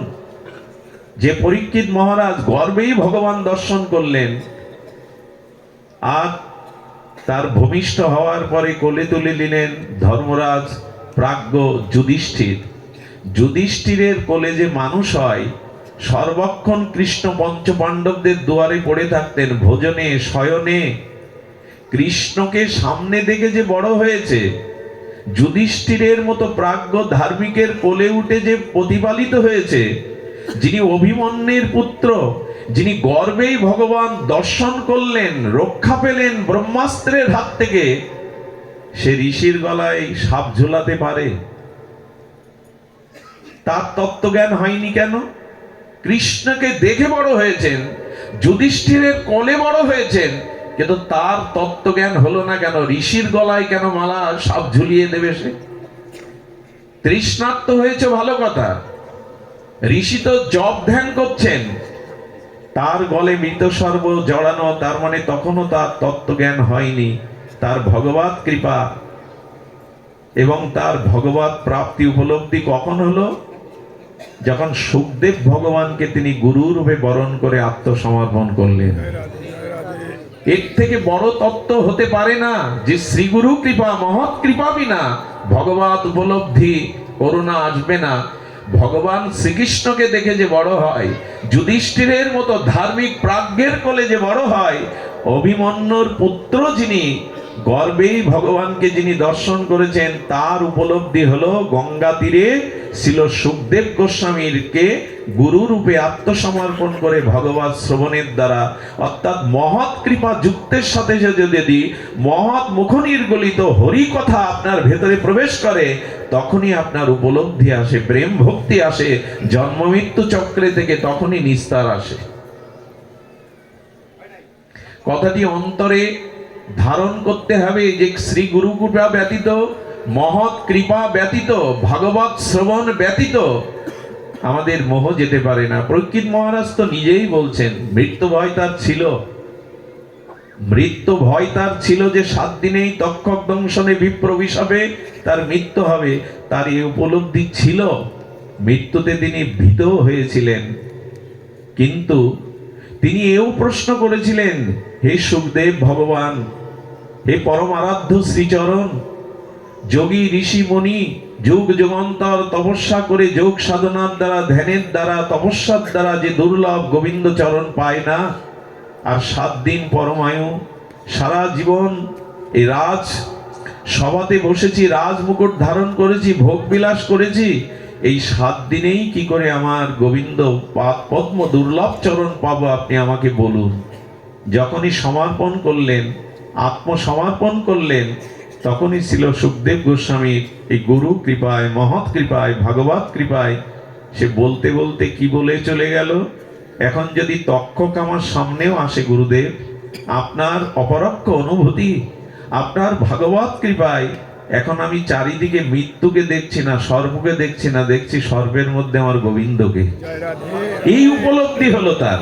যে পরীক্ষিত মহারাজ গর্ভেই ভগবান দর্শন করলেন, আর তার ভূমিষ্ঠ হওয়ার পরে কোলে তুলে নিলেন ধর্মরাজ প্রাজ্ঞ যুধিষ্ঠির। যুধিষ্ঠিরের কোলে যে মানুষ হয়, সর্বক্ষণ কৃষ্ণ পঞ্চপাণ্ডবদের দুয়ারে পড়ে থাকতেন, ভোজনে শয়নে। কৃষ্ণকে সামনে দেখে যে বড় হয়েছে, যুধিষ্ঠিরের মতো প্রাজ্ঞ ধার্মিকের কোলে উঠে যে প্রতিপালিত হয়েছে, যিনি অভিমন্যুর পুত্র, যিনি গর্ভেই ভগবান দর্শন করলেন, রক্ষা পেলেন ব্রহ্মাস্ত্রের হাত থেকে, সে ঋষির গলায় সাপ ঝুলাতে পারে? তার তত্ত্বজ্ঞান হয়নি কেন? কৃষ্ণকে দেখে বড় হয়েছেন, যুধিষ্ঠিরের কোলে বড় হয়েছেন, কিন্তু তার তত্ত্বজ্ঞান হলো না কেন? ঋষির গলায় কেন মালা সাপ ঝুলিয়ে দেবে সে? তৃষ্ণার্ত হয়েছে ভালো কথা, ঋষি তো জপ ধ্যান করছেন, তার গলে মৃত সর্ব জড়ানো, তার মানে তখনও তার তত্ত্বজ্ঞান হয়নি। তার ভগবত কৃপা এবং তার ভগবত প্রাপ্তি উপলব্ধি কখন হলো? যখন সুখদেব ভগবানকে তিনি গুরু রূপে বরণ করে আত্মসমর্পণ করলেন। এর থেকে বড় তত্ত্ব হতে পারে না যে শ্রী গুরু কৃপা, মহৎ কৃপা বিনা ভগবত উপলব্ধি করুণা আসবে না। ভগবান শ্রীকৃষ্ণকে দেখে যে বড় হয়, যুধিষ্ঠিরের মতো ধার্মিক প্রাজ্ঞের কোলে যে বড় হয়, অভিমন্যুর পুত্র যিনি গর্বেই ভগবানকে যিনি দর্শন করেছেন, তার উপলব্ধি হলো গঙ্গা তীরে ছিল সুখদেব গোস্বামীকে গুরু রূপে আত্মসমর্পণ করে ভগবত শ্রবণের দ্বারা, অর্থাৎ মহৎ কৃপা যুক্তের সাথে যদি মহৎ মুখনির্গলিত হরি কথা আপনার ভেতরে প্রবেশ করে, তখনই আপনার উপলব্ধি আসে, প্রেম ভক্তি আসে, জন্ম মৃত্যু চক্রে থেকে তখনই নিস্তার আসে। কথাটি অন্তরে ধারণ করতে হবে যে শ্রী গুরু কৃপা ব্যতীত, মহৎ কৃপা ব্যতীত, ভাগবত শ্রবণ ব্যতীত আমাদের মোহ যেতে পারে না। প্রকৃত মহারাজ তো নিজেই বলছেন, মৃত্যু ভয় তার ছিল, মৃত্যু ভয় তার ছিল যে 7 দিনেই তক্ষক দংশনে বিপ্রবিশাপে তার মৃত্যু হবে। তার এই উপলব্ধি ছিল, মৃত্যুতে তিনি ভীত হয়েছিলেন। কিন্তু তিনি এও প্রশ্ন করেছিলেন, হে সুখদেব ভগবান, হে পরম আরাধ্য শ্রীচরণ, যোগী ঋষি মুনি যুগ যুগান্তর তপস্যা করে যোগ সাধনার দ্বারা, ধ্যানের দ্বারা, তপস্যার দ্বারা যে দুর্লভ গোবিন্দ চরণ পায় না, আর 7 দিন পরমায়ু, সারা জীবন এই রাজ সভাতে বসেছি, রাজ মুকুট ধারণ করেছি, ভোগ বিলাস করেছি, এই 7 দিনেই কি করে আমার গোবিন্দ পদ্ম দুর্লভ চরণ পাবো, আপনি আমাকে বলুন। যখনই সমর্পণ করলেন, আত্মসমর্পণ করলেন, তখনই ছিল সুখদেব গোস্বামীর এই গুরু কৃপায়, মহৎ কৃপায়, ভাগবত কৃপায় সে বলতে বলতে কি বলে চলে গেল, এখন যদি তক্ষক আমার সামনেও আসে, গুরুদেব আপনার অপরক্ষ অনুভূতি, আপনার ভাগবত কৃপায় এখন আমি চারিদিকে মৃত্যুকে দেখছি না, সর্বকে দেখছি না, দেখছি সর্বের মধ্যে আমার গোবিন্দকে। এই উপলব্ধি হলো তার।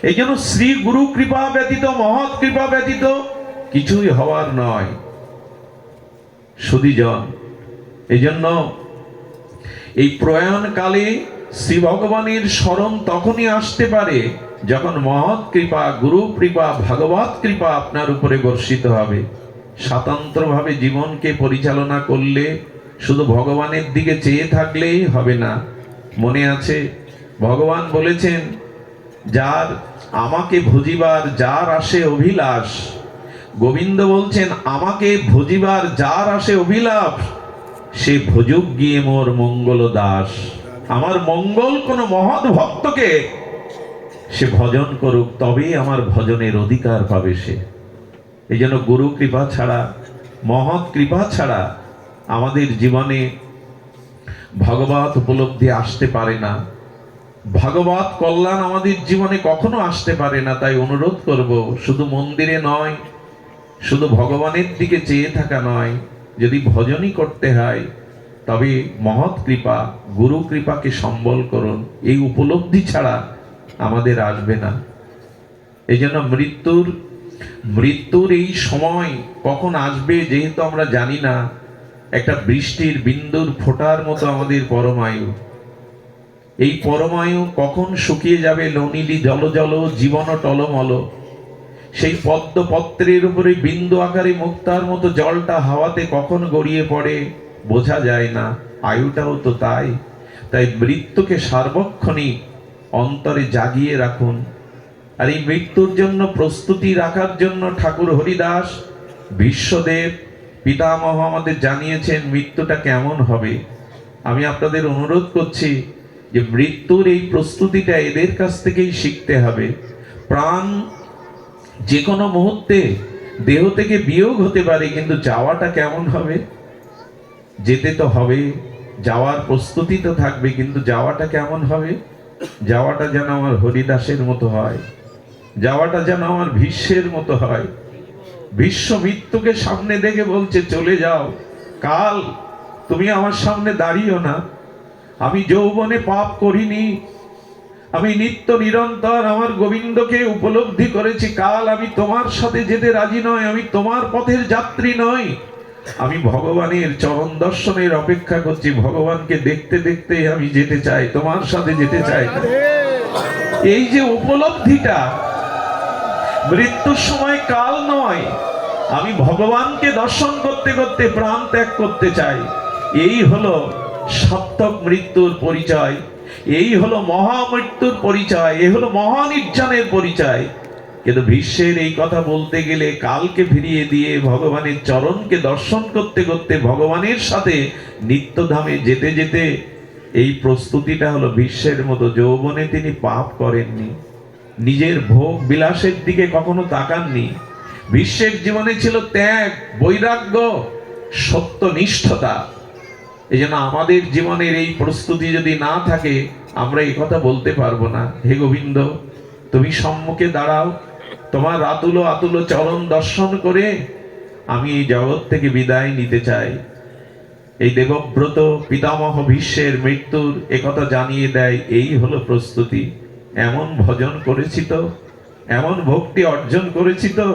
এই জন্য শ্রী গুরু কৃপা ব্যতীত, মহৎ কৃপা ব্যতীত কিছুই হওয়ার নয় সুধীজন। এই জন্য এই প্রয়াণ কালে শ্রী ভগবানের স্মরণ তখনই আসতে পারে যখন মহৎ কৃপা, গুরু কৃপা, ভাগবত কৃপা আপনার উপরে বর্ষিত হবে। স্বতন্ত্রভাবে জীবনকে পরিচালনা করলে, শুধু ভগবানের দিকে চেয়ে থাকলেই হবে না। মনে আছে ভগবান বলেছেন, যার আমাকে ভজিবার যার আসে অভিলাষ, গোবিন্দ বলছেন আমাকে ভজিবার যার আসে অভিলাষ, সে ভজুক গিয়ে মোর মঙ্গল দাস। আমার মঙ্গল কোন মহৎ ভক্তকে সে ভজন করুক, তবেই আমার ভজনের অধিকার পাবে সে। এই জন্য গুরু কৃপা ছাড়া, মহৎ কৃপা ছাড়া আমাদের জীবনে ভগবত উপলব্ধি আসতে পারে না, ভাগবত কল্যাণ আমাদের জীবনে কখনো আসতে পারে না। তাই অনুরোধ করব, শুধু মন্দিরে নয়, শুধু ভগবানের দিকে চেয়ে থাকা নয়, যদি ভজনই করতে হয় তবে মহৎ কৃপা, গুরু কৃপাকে সম্বল করুন। এই উপলব্ধি ছাড়া আমাদের আসবে না। এই জন্য মৃত্যুর এই সময় কখন আসবে যেহেতু আমরা জানি না, একটা বৃষ্টির বিন্দুর ফোঁটার মতো আমাদের পরমায়ু। এই পরমায়ু কখন শুকিয়ে যাবে, ননীলি জল জল জীবন টলমল, সেই পদ্ম পত্রের উপরে বিন্দু আকারে মুক্তার মতো জলটা হাওয়াতে কখন গড়িয়ে পড়ে বোঝা যায় না। আয়ুটাও তো তাই। তাই মৃত্যুকে সার্বক্ষণিক অন্তরে জাগিয়ে রাখুন। আর এই মৃত্যুর জন্য প্রস্তুতি রাখার জন্য ঠাকুর হরিদাস, বিশ্বদেব, পিতামহ আমাদের জানিয়েছেন মৃত্যুটা কেমন হবে। আমি আপনাদের অনুরোধ করছি যে মৃত্যুর এই প্রস্তুতিটা এদের কাছ থেকেই শিখতে হবে। প্রাণ যে কোনো মুহূর্তে দেহ থেকে বিয়োগ হতে পারে, কিন্তু যাওয়াটা কেমন হবে? যেতে তো হবে, যাওয়ার প্রস্তুতি তো থাকবে, কিন্তু যাওয়াটা কেমন হবে? যাওয়াটা যেন আমার হরিদাসের মতো হয়, যাওয়াটা যেন আমার ভীষ্মের মতো হয়। ভীষ্ম মৃত্যুকে সামনে দেখে বলছে, চলে যাও, কাল তুমি আমার সামনে দাঁড়িও না, আমি যৌবনে পাপ করিনি, আমি নিত্য নিরন্তর আমার গোবিন্দকে উপলব্ধি করেছি। কাল আমি তোমার সাথে যেতে রাজি নয়, আমি তোমার পথের যাত্রী নই, আমি ভগবানের চরণ দর্শনের অপেক্ষা করছি। ভগবানকে দেখতে দেখতে আমি যেতে চাই, তোমার সাথে যেতে চাই না। এই যে উপলব্ধিটা, মৃত্যুর সময় কাল নয়, আমি ভগবানকে দর্শন করতে করতে প্রাণ ত্যাগ করতে চাই, এই হলো সার্থক মৃত্যুর পরিচয়, এই হলো মহামৃত্যুর পরিচয়, এই হলো মহানির্জানের পরিচয়। কিন্তু বিশ্বের এই কথা বলতে গেলে কালকে ফিরিয়ে দিয়ে ভগবানের চরণকে দর্শন করতে করতে ভগবানের সাথে নিত্যধামে যেতে যেতে এই প্রস্তুতিটা হলো বিশ্বের মতো। যৌবনে তিনি পাপ করেননি, নিজের ভোগ বিলাসের দিকে কখনো তাকাননি। বিশ্বের জীবনে ছিল ত্যাগ, বৈরাগ্য, সত্যনিষ্ঠতা। এই জন্য আমাদের জীবনের এই প্রস্তুতি যদি না থাকে, আমরা এই কথা বলতে পারবো না, হে গোবিন্দ তুমি সম্মুখে দাঁড়াও, তোমার আতুল আতুল চরণ দর্শন করে আমি এই জগৎ থেকে বিদায় নিতে চাই। এই দেবব্রত পিতামহ ভীষ্মের মৃত্যুর একথা জানিয়ে দেয়, এই হলো প্রস্তুতি। এমন ভজন করেছি তো, এমন ভক্তি অর্জন করেছি তো,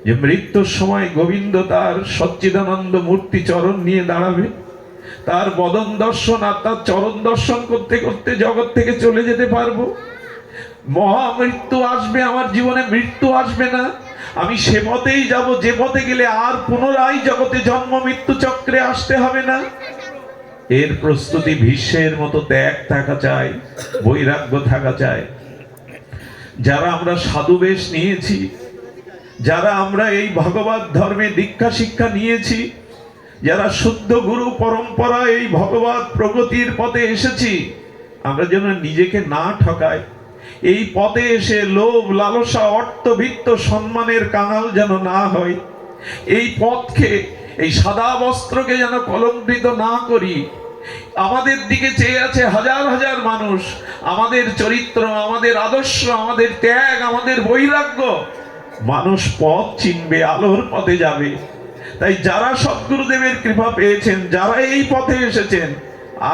যে মৃত্যুর সময় গোবিন্দ তার সচ্চিদানন্দ মূর্তি চরণ নিয়ে দাঁড়াবে, তার বদন দর্শন আর তার চরণ দর্শন করতে করতে জগৎ থেকে চলে যেতে পারবো। মহামৃত্যু আসবে, আমার জীবনে মৃত্যু আসবে না, আমি সে পথেই যাব যে পথে গেলে আর পুনরায় জগতে জন্ম মৃত্যু চক্রে আসতে হবে না। এর প্রস্তুতি ভীষ্মের মতো ত্যাগ থাকা চাই, বৈরাগ্য থাকা চাই। যারা আমরা সাধু বেশ নিয়েছি, যারা আমরা এই ভগবত ধর্মে দীক্ষা শিক্ষা নিয়েছি, যারা শুদ্ধ গুরু পরম্পরা এই ভগবত প্রগতির পথে এসেছি, আমরা যেন নিজেকে না ঠকাই। এই পথে এসে লোভ লালসা অর্থ বিত্ত সম্মানের কাঙাল যেন না হয়। এই পথকে, এই সাদা বস্ত্রকে যেন কলঙ্কিত না করি। আমাদের দিকে চেয়ে আছে হাজার হাজার মানুষ, আমাদের চরিত্র, আমাদের আদর্শ, আমাদের ত্যাগ, আমাদের বৈরাগ্য, মানুষ পথ চিনবে, আলোর পথে যাবে। তাই যারা সদ্গুরুদেবের কৃপা পেয়েছেন, যারা এই পথে এসেছেন,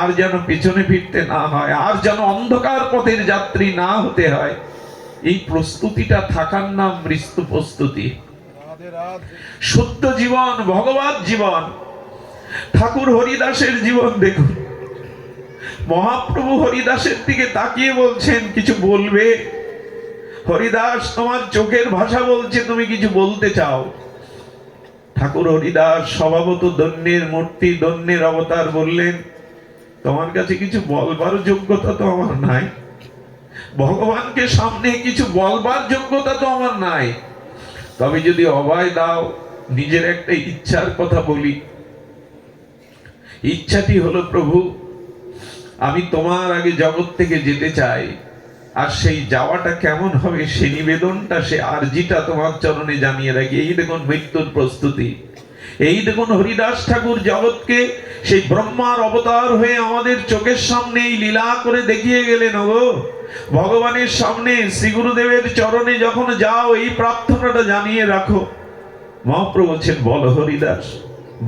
আর যেন পিছনে ফিরতে না হয়, আর যেন অন্ধকার পথের যাত্রী না হতে হয়। এই প্রস্তুতিটা থাকার নাম মৃত্যু প্রস্তুতি। সত্য জীবন, ভগবত জীবন। ঠাকুর হরিদাসের জীবন দেখুন, মহাপ্রভু হরিদাসের দিকে তাকিয়ে বলছেন, কিছু বলবে? হরিদাস, তোমার চোখের ভাষা বলছে তুমি কিছু বলতে চাও। ঠাকুর হরিদাস স্বভাবত দৈন্যের মূর্তি, দৈন্যের অবতার, বললেন, তোমার কাছে কিছু বলবার যোগ্যতা তো আমার নাই, ভগবানকে সামনে কিছু বলবার যোগ্যতা তো আমার নাই। তবে যদি অভয় দাও, নিজের একটা ইচ্ছার কথা বলি। ইচ্ছাটি হলো, প্রভু আমি তোমার আগে জগৎ থেকে যেতে চাই, আর সেই যাওয়াটা কেমন হবে সে নিবেদনটা, সে আরজিটা তোমার চরণে জানিয়ে রাখি। এই দেখুন মৃত্যুর প্রস্তুতি। এই দেখুন হরিদাস ঠাকুর জগৎকে সেই ব্রহ্মার অবতার হয়ে আমাদের চোখের সামনে এই লীলা করে দেখিয়ে গেলেন। গো ভগবানের সামনে শ্রী গুরুদেবের চরণে যখন যাও, এই প্রার্থনাটা জানিয়ে রাখো। মহাপ্রভু বলছেন, বলো হরিদাস,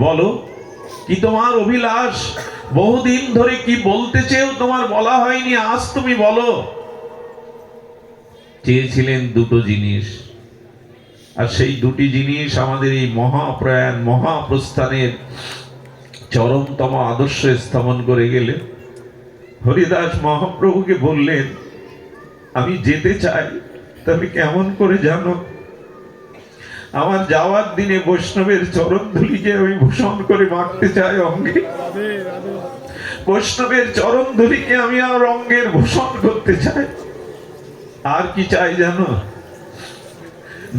বলো কি তোমার অভিলাষ? বহুদিন ধরে কি বলতে চেয়েও তোমার বলা হয়নি, আজ তুমি বলো। চেয়েছিলেন দুটো জিনিস, আর সেই দুটি জিনিস আমাদের এই মহাপ্রয়াণ মহাপ্রস্থানের চরমতম আদর্শ স্থাপন করে গেলে। হরিদাস মহাপ্রভুকে বললেন, আমি যেতে চাই, তবে কেমন করে জানো? আমার যাওয়ার দিনে বৈষ্ণবের চরণ ধুলিকে আমি ভূষণ করে মাখতে চাই অঙ্গে, বৈষ্ণবের চরণ ধুলিকে আমি আর অঙ্গের ভূষণ করতে চাই। আর কি চাই জানো?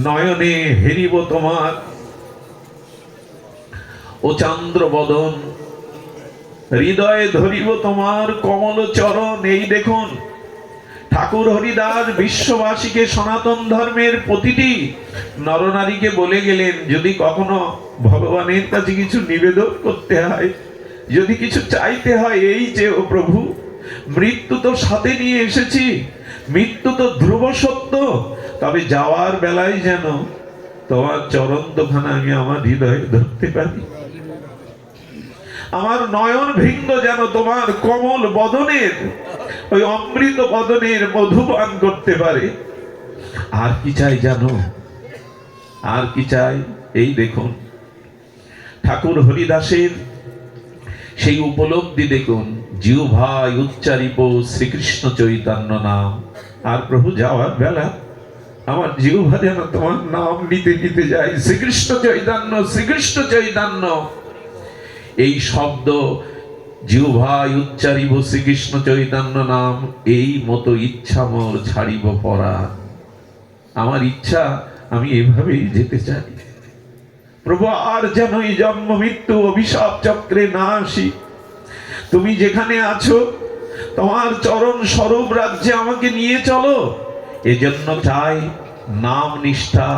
নয়নে হেরিব তোমার ও চন্দ্র বদন, হৃদয়ে ধরিব তোমার কমল চরণ। এই দেখুন ঠাকুর হরিদাস বিশ্ববাসীকে সনাতন ধর্মের প্রতিটি নরনারীকে বলে গেলেন, যদি কখনো ভগবানের কাছে কিছু নিবেদন করতে হয়, যদি কিছু চাইতে হয়, এই যে ও প্রভু, মৃত্যু তো সাথে নিয়ে এসেছি, মৃত্যু তো ধ্রুব সত্য, তবে যাওয়ার বেলায় যেন তোমার চরণ দোখানা আমি আমার হৃদয়ে ধরতে পারি, আমার নয়ন ভৃঙ্গ যেন তোমার কমল বদনের ওই অমৃত বদনের মধুপান করতে পারে। আর কি চাই জানো? আর কি চাই? এই দেখুন ঠাকুর হরিদাসের সেই উপলব্ধি দেখুন, জিহ্বায় উচ্চারিব শ্রীকৃষ্ণ চৈতন্য নাম। আর প্রভু যাওয়ার বেলা আমার জিহ্বা যেন তোমার নাম নিতে নিতে যায়, শ্রীকৃষ্ণ চৈতন্য, শ্রীকৃষ্ণ চৈতন্য। এই শব্দ জিহ্বায় উচ্চারিব শ্রীকৃষ্ণ চৈতন্য নাম, এই মতো ইচ্ছা মোর ছাড়িব পরাণ। আমার ইচ্ছা আমি এভাবেই যেতে চাই প্রভু, আর যেন এই জন্ম মৃত্যু অভিশাপ চক্রে না আসি। তুমি যেখানে আছো তোমার চরণ স্বরূপ রাজ্যে আমাকে নিয়ে চলো। এজন্য চাই নাম নিষ্ঠা,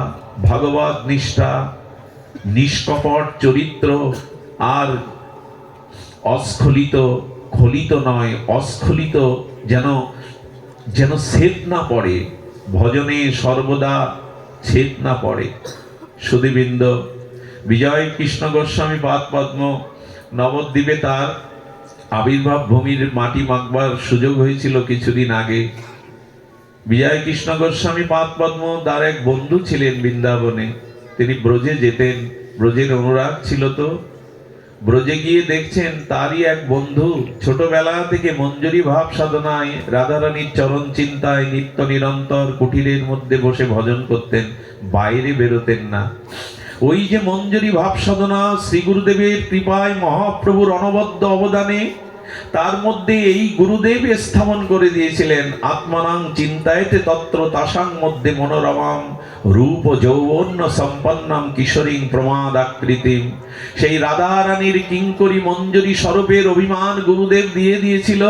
ভগবত নিষ্ঠা, নিষ্কপট চরিত্র, আর অস্খলিত, খলিত নয় অস্খলিত, যেন যেন ছেদ না পড়ে ভজনে, সর্বদা ছেদ না পড়ে। সুধীবৃন্দ, বিজয় কৃষ্ণ গোস্বামী পাদ পদ্ম নবদ্বীপে তার আবির্ভাব ভূমির মাটি মাখবার সুযোগ হয়েছিল কিছুদিন আগে। বিজয় কৃষ্ণ গোস্বামী পাদ পদ্ম তার এক বন্ধু ছিলেন বৃন্দাবনে, তিনি ব্রজে যেতেন, ব্রজের অনুরাগ ছিল। তো ব্রজে গিয়ে দেখছেন তারই এক বন্ধু ছোটবেলা থেকে মঞ্জুরি ভাব সাধনায়, রাধারানীর চরণ চিন্তায় নিত্য নিরন্তর কুটিরের মধ্যে বসে ভজন করতেন, বাইরে বেরোতেন না। ওই যে মঞ্জুরি ভাব সাধনা, শ্রী গুরুদেবের কৃপায়, মহাপ্রভুর অনবদ্য অবদানে তার মধ্যে এই গুরুদেব স্থাপন করে দিয়েছিলেন আত্মানাং চিন্তায়তে তত্র তাসাং মধ্যে মনোরমাম রূপ যৌবন্য সম্পন্নম কিশোরীং প্রমাদ আকৃতিম। সেই রাধা রানীর কিঙ্করী মঞ্জুরি স্বরূপের অভিমান গুরুদেব দিয়ে দিয়েছিল।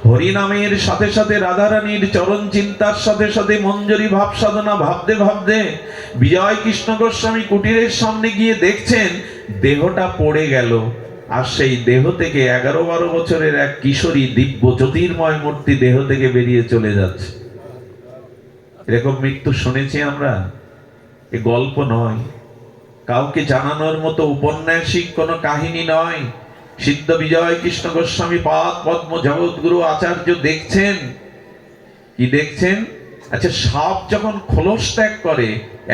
হরিনামের সাথে সাথে রাধা রানীর চরণ চিন্তার সাথে সাথে মঞ্জুরি ভাব সাধনা ভাবতে ভাবতে বিজয় কৃষ্ণ গোস্বামী কুটিরের সামনে গিয়ে দেখছেন দেহটা পড়ে গেল, আর সেই দেহ থেকে 11-12 বছরের এক কিশোরী দিব্য জ্যোতির্ময় মূর্তি দেহ থেকে বেরিয়ে চলে যাচ্ছে। এরকম মৃত্যু শুনেছি আমরা, এ গল্প নয়, কাউকে জানানোর মতো উপন্যাসিক কোনো কাহিনী নয়। সিদ্ধ বিজয় কৃষ্ণ গোস্বামী পাদ পদ্ম জগৎগুরু আচার্য দেখছেন, কি দেখছেন? আচ্ছা, সাপ যখন খোলস ত্যাগ করে,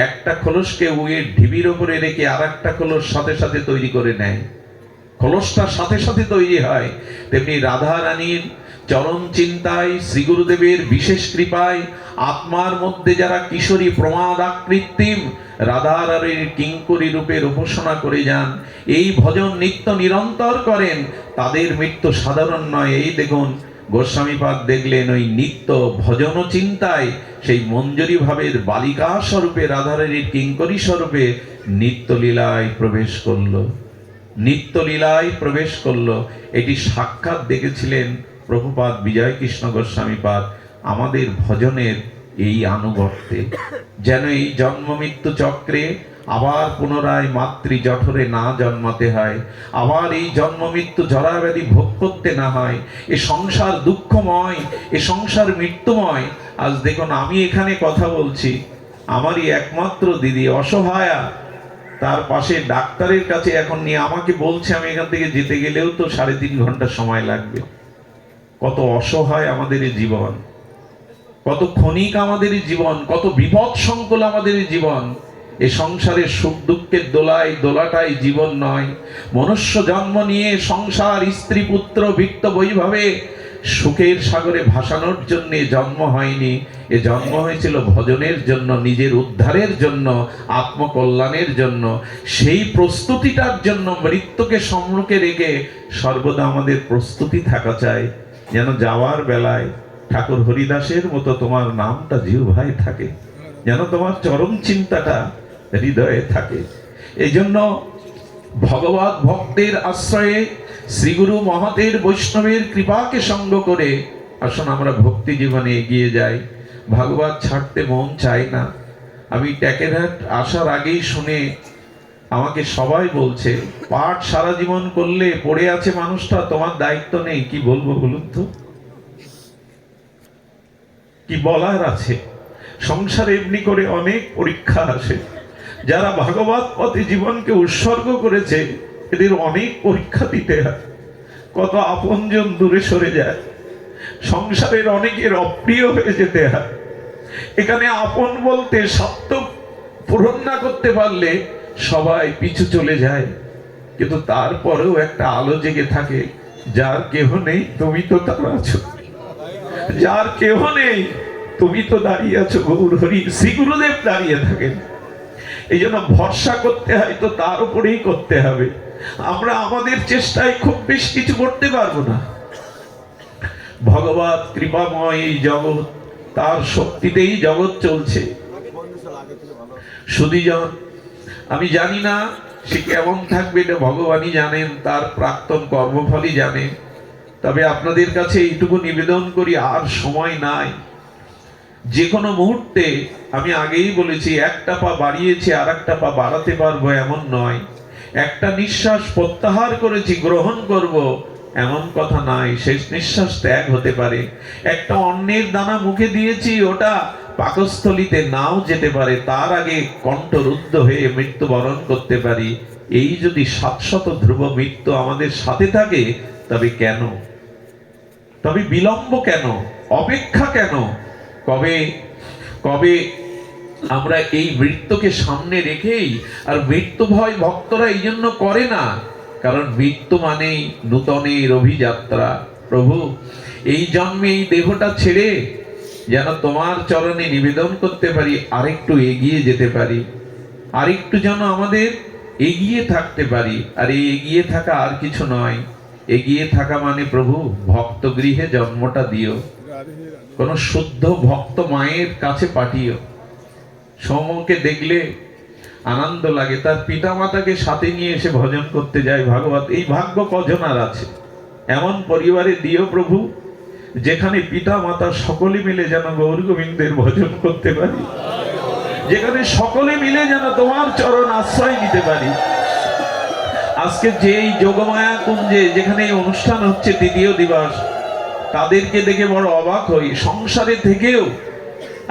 একটা খোলসকে উয়ের ঢিবির উপরে রেখে আর একটা খোলস সাথে সাথে তৈরি করে নেয়, খোলসটার সাথে সাথে তৈরি হয়। তেমনি রাধা রানীর চরণ চিন্তায়, শ্রী গুরুদেবের বিশেষ কৃপায় আত্মার মধ্যে যারা কিশোরী প্রমাদ আকৃতিম রাধা রানীর কিঙ্করী রূপের উপাসনা করে যান, এই ভজন নিত্য নিরন্তর করেন, তাদের মৃত্যু সাধারণ নয়। এই দেখুন গোস্বামীপাদ দেখলেন ওই নিত্য ভজন চিন্তায় সেই মঞ্জুরি ভাবের বালিকা স্বরূপে রাধারানীর কিঙ্করী স্বরূপে নিত্য লীলায় প্রবেশ করলো, নিত্য লীলায় প্রবেশ করলো। এটি সাক্ষাৎ দেখেছিলেন প্রভুপাদ বিজয় কৃষ্ণ গোস্বামী পাদ। আমাদের ভজনের এই আনুগত্যে যেন এই জন্ম মৃত্যু চক্রে আবার পুনরায় মাতৃ জঠরে না জন্মাতে হয়, আবার এই জন্ম মৃত্যু জরাব্যাধি ভোগ করতে না হয়। এ সংসার দুঃখময়, এ সংসার মৃত্যুময়। আজ দেখুন আমি এখানে কথা বলছি, আমারই একমাত্র দিদি অসহায়া, তার পাশে ডাক্তারের কাছে এখন নিয়ে আমাকে বলছে আমি এখান থেকে যেতে গেলেও তো 3.5 ঘন্টা সময় লাগবে। কত অসহায় আমাদের এই জীবন, কত ক্ষণিক আমাদের এই জীবন, কত বিপদ সংকুল আমাদের এই জীবন। এ সংসারের সুখ দুঃখের দোলায় দোলাটাই জীবন নয়। মনুষ্য জন্ম নিয়ে সংসার, স্ত্রী পুত্র বিত্ত বৈভবে সুখের সাগরে ভাসানোর জন্য জন্ম হয়নি, এ জন্ম হয়েছিল ভজনের জন্য, নিজের উদ্ধারের জন্য, আত্মকল্যাণের জন্য। সেই প্রস্তুতিটার জন্য মৃত্যুকে সম্মুখে রেখে সর্বদা আমাদের প্রস্তুতি থাকা চাই, যেন যাওয়ার বেলায় ঠাকুর হরিদাসের মতো তোমার নামটা জিহ্বায় থাকে, যেন তোমার চরম চিন্তাটা হৃদয়ে থাকে। এই জন্য ভগবত ভক্তের আশ্রয়ে শ্রীগুরু মহতের বৈষ্ণবের কৃপাকে সঙ্গ করে আসুন আমরা ভক্তি জীবনে এগিয়ে যাই। ভাগবত ছাড়তে মন চায় না। আমি ট্যাকেরহাট আসার আগেই শুনে আমাকে সবাই বলছে পাঠ সারা জীবন করলে পড়ে আছে মানুষটা, তোমার দায়িত্ব নেই। কি বলবো বলুন তো, কি বলার আছে? সংসারে এমনি করে অনেক পরীক্ষা আসে। যারা ভাগবত পথে জীবনকে উৎসর্গ করেছে এদের অনেক পরীক্ষা দিতে হয়। কত আপনজন দূরে সরে যায়, সংসারের অনেকের অপ্রিয় হয়ে যেতে হয়। এখানে আপন বলতে স্বার্থ পূরণ না করতে পারলে সবাই পিছু চলে যায়, কিন্তু তারপরেও একটা আলো জেগে থাকে, যার কেহ নেই তুমি তো তার আছো, যার কেহ নেই তুমি তো দাঁড়িয়ে আছো। গৌর হরি শ্রী গুরুদেব দাঁড়িয়ে থাকেন। এই জন্য ভরসা করতে হয় তো তার উপরেই করতে হবে। আমরা আমাদের চেষ্টায় খুব বেশি কিছু করতে পারবো না। ভগবত কৃপাময় এই জগৎ, তার শক্তিতেই জগৎ চলছে। সুধীজন, আমি জানি না সে কেমন থাকবে, এটা ভগবানই জানেন, তার প্রাক্তন কর্মফলই জানেন। তবে আপনাদের কাছে এইটুকু নিবেদন করি, আর সময় নাই। যে কোনো মুহূর্তে, আমি আগেই বলেছি, একটা পা বাড়িয়েছি আর একটা পা বাড়াতে পারবো এমন নয়। একটা নিঃশ্বাস প্রত্যাহার করেছি, গ্রহণ করব এমন কথা নাই, শেষ নিঃশ্বাস ত্যাগ হতে পারে। একটা অন্নের দানা মুখে দিয়েছি, ওটা পাকস্থলিতে নাও যেতে পারে, তার আগে কণ্ঠরুদ্ধ হয়ে মৃত্যুবরণ করতে পারি। এই যদি 700 ধ্রুব মৃত্যু আমাদের সাথে থাকে, তবে কেন, তবে বিলম্ব কেন, অপেক্ষা কেন? কবে কবে আমরা এই মৃত্যুকে সামনে রেখেই, আর মৃত্যু ভয় ভক্তরা এই জন্য করে না, কারণ মৃত্যু মানেই নূতনের অভিযাত্রা। প্রভু, এই জন্মে এই দেহটা ছেড়ে যেন তোমার চরণে নিবেদন করতে পারি, আরেকটু এগিয়ে যেতে পারি, আরেকটু যেন আমাদের এগিয়ে থাকতে পারি। আর এই এগিয়ে থাকা আর কিছু নয়, এগিয়ে থাকা মানে প্রভু ভক্ত গৃহে জন্মটা দিও, কোন শুদ্ধ ভক্ত মায়ের কাছে পাঠিও। সৌমকে দেখলে আনন্দ লাগে, তার পিতা মাতাকে সাথে নিয়ে এসে ভজন করতে যায় ভাগবত। এই ভাগ্য কজন আর আছে? এমন পরিবারে দিও প্রভু, যেখানে পিতা মাতা সকলে মিলে যেন গৌর গোবিন্দের ভজন করতে পারি, যেখানে সকলে মিলে যেন তোমার চরণ আশ্রয় নিতে পারি। আজকে যে এই যোগমায়া কুঞ্জে যেখানে এই অনুষ্ঠান হচ্ছে, তৃতীয় দিবস, তাদেরকে দেখে বড় অবাক হই। সংসারে থেকেও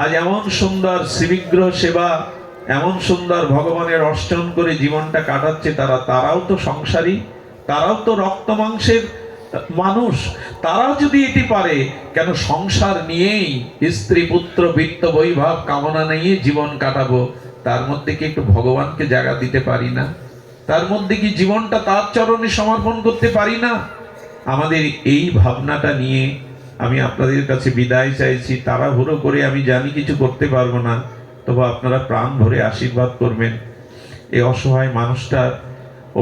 আজ এমন সুন্দর শ্রীবিগ্রহ সেবা, এমন সুন্দর ভগবানের অর্চন করে জীবনটা কাটাচ্ছে তারাও তো সংসারী, তারাও তো রক্ত মাংসের মানুষ। তারা যদি এটি পারে, কেন সংসার নিয়েই, স্ত্রী পুত্র বিত্ত বৈভব কামনা নিয়ে জীবন কাটাবো, তার মধ্যে কি একটু ভগবানকে জায়গা দিতে পারি না? তার মধ্যে কি জীবনটা তার চরণে সমর্পণ করতে পারি না? আমাদের এই ভাবনাটা নিয়ে আমি আপনাদের কাছে বিদায় চাইছি। তাড়াহুড়ো করে আমি জানি কিছু করতে পারবো না, তবু আপনারা প্রাণ ভরে আশীর্বাদ করবেন। এই অসহায় মানুষটার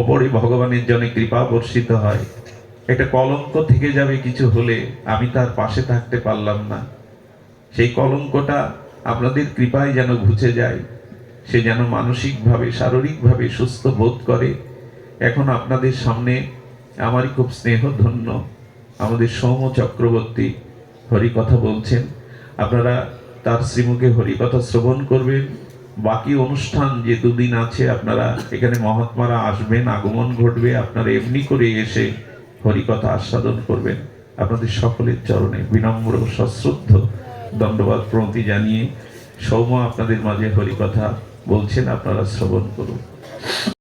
ওপরে ভগবানের জন্য কৃপা বর্ষিত হয়। একটা কলঙ্ক থেকে যাবে কিছু হলে, আমি তার পাশে থাকতে পারলাম না, সেই কলঙ্কটা আপনাদের কৃপায় যেন ঘুচে যায়, সে যেন মানসিকভাবে শারীরিকভাবে সুস্থ বোধ করে। এখন আপনাদের সামনে আমারই খুব স্নেহধন্য আমাদের সৌম চক্রবর্তী হরিকথা বলছেন। আপনারা তার শ্রীমুখে হরিকথা শ্রবণ করবেন। বাকি অনুষ্ঠান যে দুদিন আছে, আপনারা এখানে মহাত্মারা আসবেন, আগমন ঘটবে, আপনারা এমনি করে এসে হরিকথা আস্বাদন করবেন। আপনাদের সকলের চরণে বিনম্র সশ্রদ্ধ দণ্ডবাদ প্রণতি জানিয়ে সৌম আপনাদের মাঝে হরিকথা বলছেন, আপনারা শ্রবণ করুন।